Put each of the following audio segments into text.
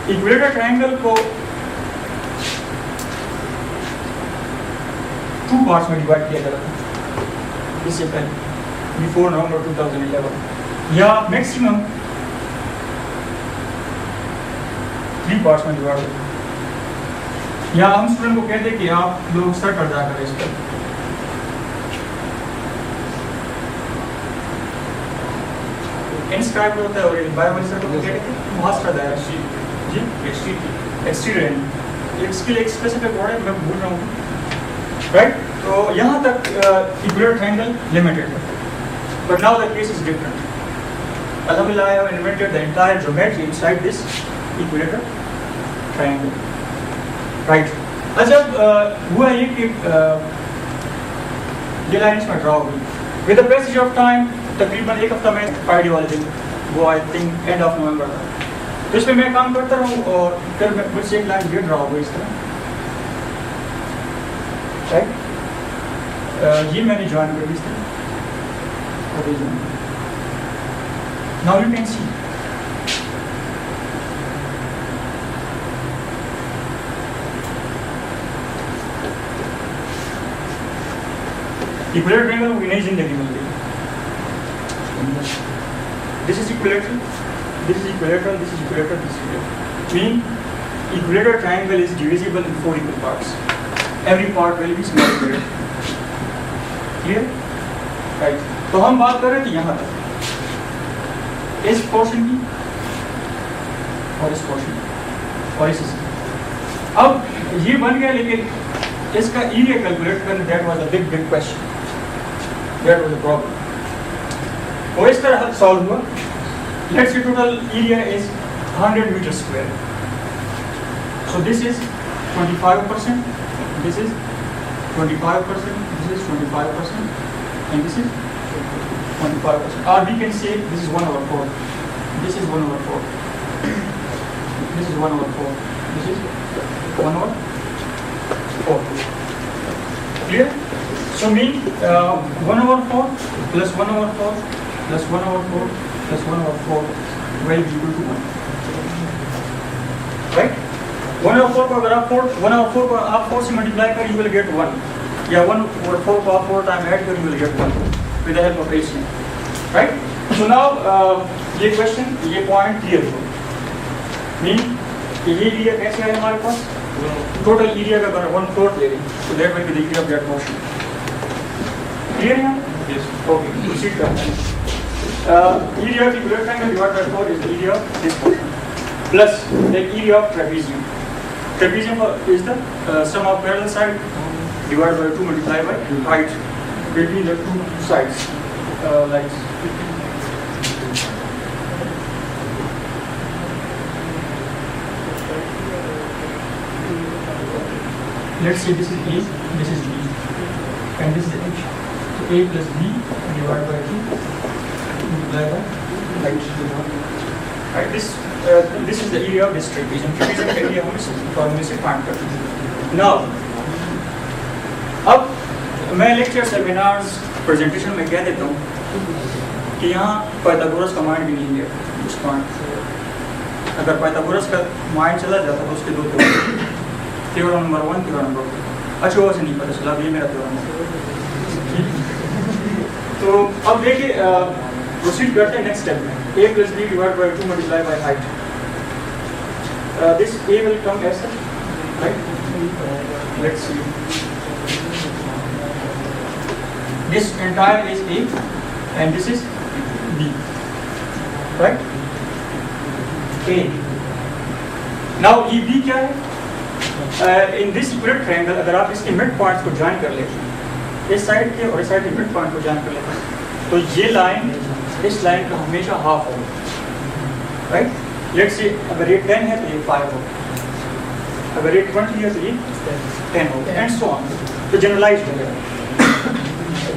Equilateral triangle को 2 parts में divide किया जाता था इससे पहले, बिफोर नवंबर 2011, या मैक्सिमम 3 पार्ट्स में डिवाइड होता है। या हम स्टूडेंट को कहते हैं कि आप लोग सर्च कर जाकर इस पर इंस्क्राइब होता है, और बायोलॉजी सर को कहते हैं मास्टर दायरा जी एक्सटीरियर, इसके लिए एक स्पेसिफिक वर्ड है, मैं भूल रहा हूँ, राइट। तो यहाँ तक इक्विलेटरल ट्रायंगल लिमिटेड है, but now the case is different. Alhamdulillah, I have invented the entire geometry inside this equilateral triangle, right? अच्छा, हुआ ये कि ये लाइन इसमें ड्रा हुई with the passage of time, तकरीबन एक हफ्ता में फ्राइडे वाले दिन, वो I think end of November था। तो इसमें मैं काम करता रहूँ और फिर मुझसे एक लाइन ये ड्रा हुई इस तरह, राइट। ये मैंने ज्वाइन कर दी इस तरह, now you can see equilateral triangle of image in the given way. This is equilateral, this is equilateral, this is equilateral, this is equilateral. Mean equilateral triangle is divisible in 4 equal parts. Every part will be small equilateral. Clear? Right. तो हम बात कर रहे थे यहाँ तक इस portion की और इस पोर्शन की और इस अब ये बन गया, लेकिन इसका एरिया कैलकुलेट करना, that was a big question, that was a problem. और इस तरह सॉल्व हुआ। Let's say total area is 100 metre square, so this is 25%, this is 25%, this is 25%, and this is 25%, or we can say this is 1/4, this is 1/4, this is 1/4, this is 1/4. Clear? So mean 1/4 plus 1/4 plus 1/4 plus 1/4 will be equal to 1. Right? 1/4 को अगर आप 1/4 को आप 4 से multiply कर, you will get 1. या 1/4 को आप 4 टाइम ऐड कर, you will get 1 with the help of LCM. Right? So now ये क्वेश्चन, ये पॉइंट क्लियर हो। मीन ये एरिया कैसे है हमारे पास, टोटल एरिया का अगर 1/4 ले रहे, so that will be the area of that portion. Clear है? Yes. Okay. Proceed करते हैं। Area of equilateral triangle divided by 4 is the area of this portion plus the area of trapezium. Trapezium is the sum of parallel side divided by 2 multiplied by height between the two sides, lines. Let's say this is A, this is B, and this is H. So A plus B divided by 2 multiplied by height. Right? This is the area of this trapezium. Trapezium का area हम इस फॉर्मूले से find करते हैं. Now, अब मैं lecture, seminars, presentation में कह देता हूँ कि यहाँ पाइथागोरस का माइंड भी नहीं है उस पॉइंट। अगर पाइथागोरस का माइंड चला जाता तो उसके 2 थ्योरम नंबर 1, थ्योरम नंबर 2 अच्छे से नहीं पता चला, ये मेरा थ्योरम है। तो अब देखिए, प्रोसीड करते हैं नेक्स्ट स्टेप में। A plus B divided by 2 multiplied by height. This A will come as such, right? Let's see. This entire is A and this is B, right? A. Now ये B क्या है? In this equilateral triangle अगर आप इसके mid points को join कर लेते हैं, इस साइड के और इस साइड के मिड पॉइंट को ज्वाइन कर लेते हैं, तो ये लाइन इस लाइन का हमेशा हाफ होगा, राइट? लेट्स से अगर ये 10 है तो ये 5 होगा, अगर ये 20 है तो ये 10 होगा, एंड सो ऑन। तो जनरलाइज हो गया।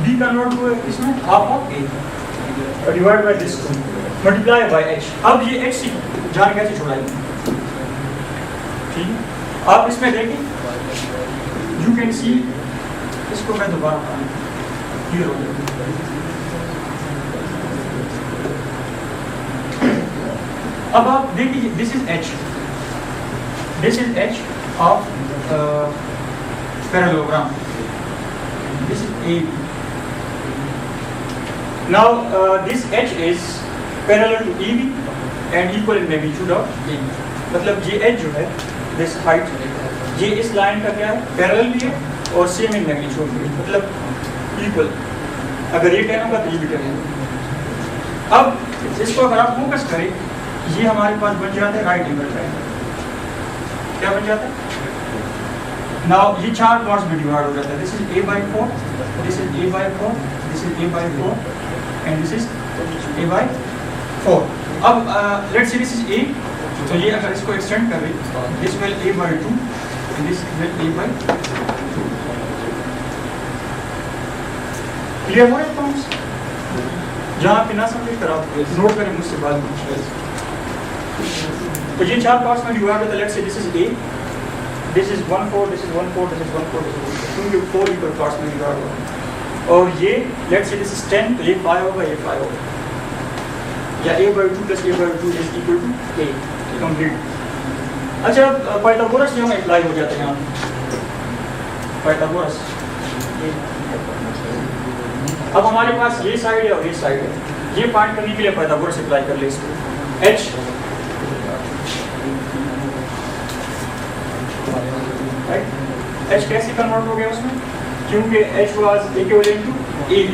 B कन्वर्ट हुआ इसमें half of A divide by this multiply by H। अब ये H जान कैसे छुड़ाएंगे? ठीक है, आप इसमें देखिए, यू कैन सी, इसको मैं दोबारा क्लियर हो गया। अब आप देखिए, this is H This is H of parallelogram. This is AB. Now this H is parallel to AB and equal in magnitude of AB. मतलब ये H जो है, this height, ये इस लाइन का क्या है, पैरेलल भी है और सेम इन मैग्नीट्यूड भी है, मतलब इक्वल. अगर ये 10 होगा तो ये भी 10 होगा. अब इसको अगर आप फोकस करें, ये हमारे पास बन जाता है राइट एंगल ट्रायंगल. क्या बन जाता है? नाउ ये चार पार्ट्स में डिवाइड हो जाता है. This is a/4, this is a/4, this is a/4 and this is a/4. अब let's say this is a, तो ये अगर इसको एक्सटेंड करें, this will a/2 and this will a/2. Clear हो रहा है पॉइंट्स? जहाँ पे ना समझे कर आप नोट करें मुझसे बाद में. तो ये चार पार्ट्स में डिवाइड होता है. Let's say this is a, this is 1/4, this is 1/4, this is 1/4, क्योंकि 4 इक्वल पार्ट्स में डिवाइड होगा. और ये लेट्स से दिस इज 10, तो ये 5 होगा, ये 5 होगा. या a/2 plus a/2 is equal to a complete. अच्छा, पाइथागोरस जो है अप्लाई हो जाते हैं यहाँ. पाइथागोरस, अब हमारे पास ये साइड है और ये साइड है. ये फाइंड करने के लिए पाइथागोरस अप्लाई कर ले इसको. H राइट, H कैसे कन्वर्ट हो गया उसमें, क्योंकि H was equivalent to AB.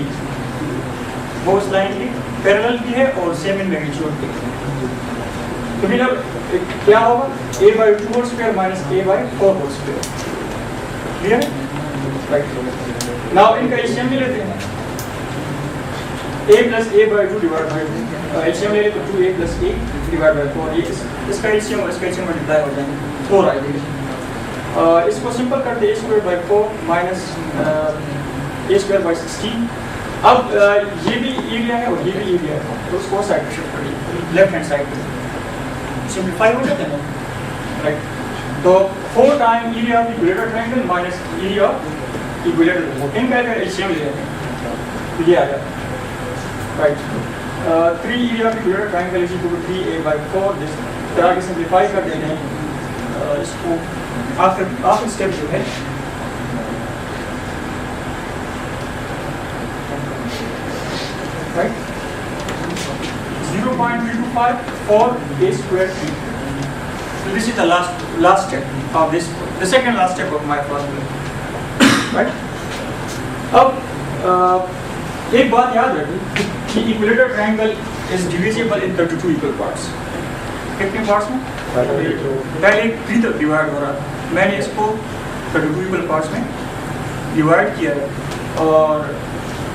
वो उस लाइन की पैरेलल भी है और सेम इन मैग्नीट्यूड भी. तो फिर अब क्या होगा, a/2 whole square minus a/4 whole square. Clear है? राइट. नाउ इनका एलसीएम ले लेते हैं. a plus a/2 divide by LCM ले लेते हैं. 2a plus a divide by 4. ये इसका एलसीएम और इसका एलसीएम मल्टीप्लाई हो जाएंगे, 4 आएगा. इसको सिंपल करते हैं, a² माइनस a²/16. अब ये भी एरिया है और ये भी एरिया है, तो उसको साइड पे शिफ्ट करिए, लेफ्ट हैंड साइड पे. सिंपलीफाई हो जाता है ना, राइट. तो 4 time area of equilateral triangle minus area of equilateral. इनका अगर एलसीएम ले लेते हैं तो ये आ जाता है, right. 3 area of equilateral triangle is equal to 3a/4. This तरह के सिंपलीफाई कर देते हैं. इसको आखिरी स्टेप जो है, right, 0.325 for a square feet. So this is the last step of this, the second last step of my formula, right. अब एक बात याद रखिए कि equilateral triangle is divisible in 32 equal parts. कितने पार्ट्स में? पहले 3 तक डिवाइड हो रहा था, मैंने इसको 32 इक्वल पार्ट्स में डिवाइड किया है और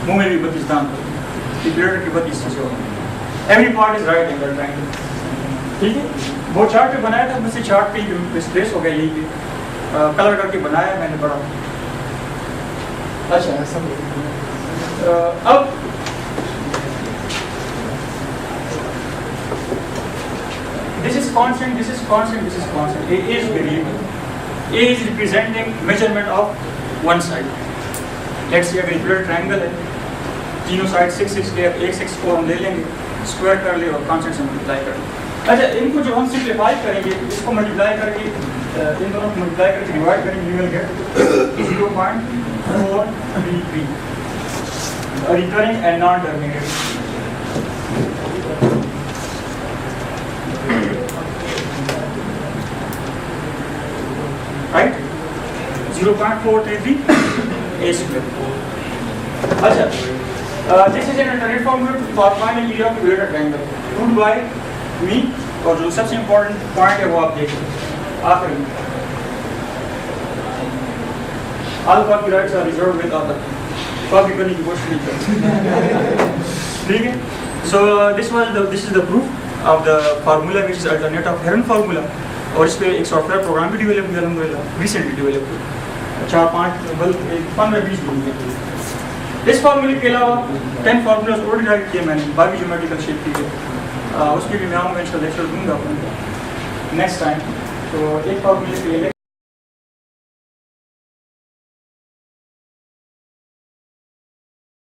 मुंह में भी 32 दाम इक्विलेटर की 32 चीजें होंगी. Every part is right angle triangle. ठीक है, वो चार्ट पे बनाया था, मुझसे चार्ट पे डिस्प्लेस हो गया, यही पे कलर करके बनाया मैंने बड़ा. अच्छा, अब this is constant, this is constant, this is constant. A is variable. A is representing measurement of one side. Let's say अगर इक्विलेटरल ट्रायंगल है, तीनों साइड 6 6 ले, 1 6 4 हम ले लेंगे, स्क्वायर कर ले और कांस्टेंट से मल्टीप्लाई कर ले. अच्छा, इनको जब हम सिंपलीफाई करेंगे, इसको मल्टीप्लाई करके इन दोनों को मल्टीप्लाई करके डिवाइड करेंगे, we will get 0.433 recurring and non terminating. Right, 0.433 a square. अच्छा, this is an alternate formula for finding area of equilateral triangle proved by me. और जो सबसे इम्पोर्टेंट पॉइंट है वो आप देखिए आखिर में, अल्फा की rights are reserved with other. Copy करने की कोशिश नहीं करें. ठीक है. So this is the proof of the formula which is alternate of Heron formula. और इस पे एक सॉफ्टवेयर प्रोग्राम भी डेवलप किया अल्हम्दुलिल्लाह, रिसेंटली डेवलप किया, 4-5 बल्कि 15-20 दिन में. इस फार्मूले के अलावा 10 फार्मूलाज और डिराइव किए मैंने बाकी ज्योमेट्रिकल शेप के लिए. उसके भी मैं आऊँगा, इसका लेक्चर दूंगा नेक्स्ट टाइम. तो एक फार्मूले के लिए